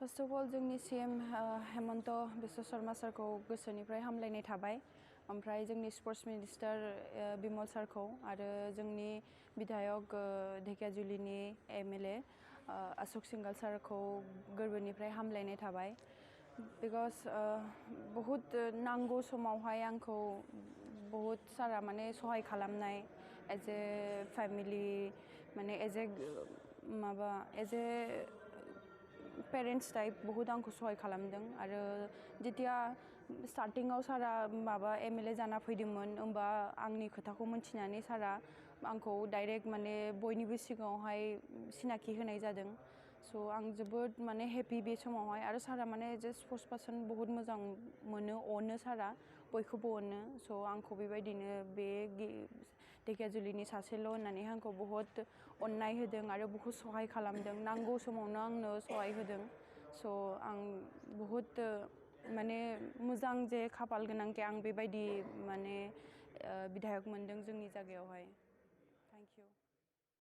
First of all, जोंनि CM Hemant Biswa Sharma सारखौ गोसोनिफ्राय हामलायनाय थाबाय ओमफ्राय जोंनि स्पर्ट्स मिनिस्टार बिमल सारखौ आरो जोंनि विधायक धेकियाजुलिनि MLA अशोक सिंघल सारखौ गोरबोनिफ्राय हामलायनाय थाबाय बिकज बहुत नांगौ समावहाय आंखौ बहुत सारा माने सहाय खालामनाय एज ए फेमिली माने एज ए पेरेंट्स टाइप बहुत आंखौ सहाय खालामदों आरो जेतिया स्टार्टिंआव सारा माबा MLA जाना फैदोंमोन होमबा आंनि खोथाखौ मोनथिनानै सारा आंखौ डाइरेक्ट माने बयनिबो सिगाङावहाय सिनाखि होनाय जादों स' आं जोबोद माने हेपि बे समावहाय आरो सारा माने एज ए स्पर्ट्स पार्सन बहुत मोजां मोनो अनो सारा बयखौबो अनो स' आंखौ बेबायदिनो बे धेकियाजुलिनि सासेल' होननानै आंखौ बहुत अननाय होदों आरो बहुत सहाय खालामदों नांगौ समावनो आंनो सहाय होदों स' आं बहुत माने मोजां जे खाफाल गोनांखे आं बेबायदि माने विधायक मोनदों जोंनि जायगायावहाय थेंक इउ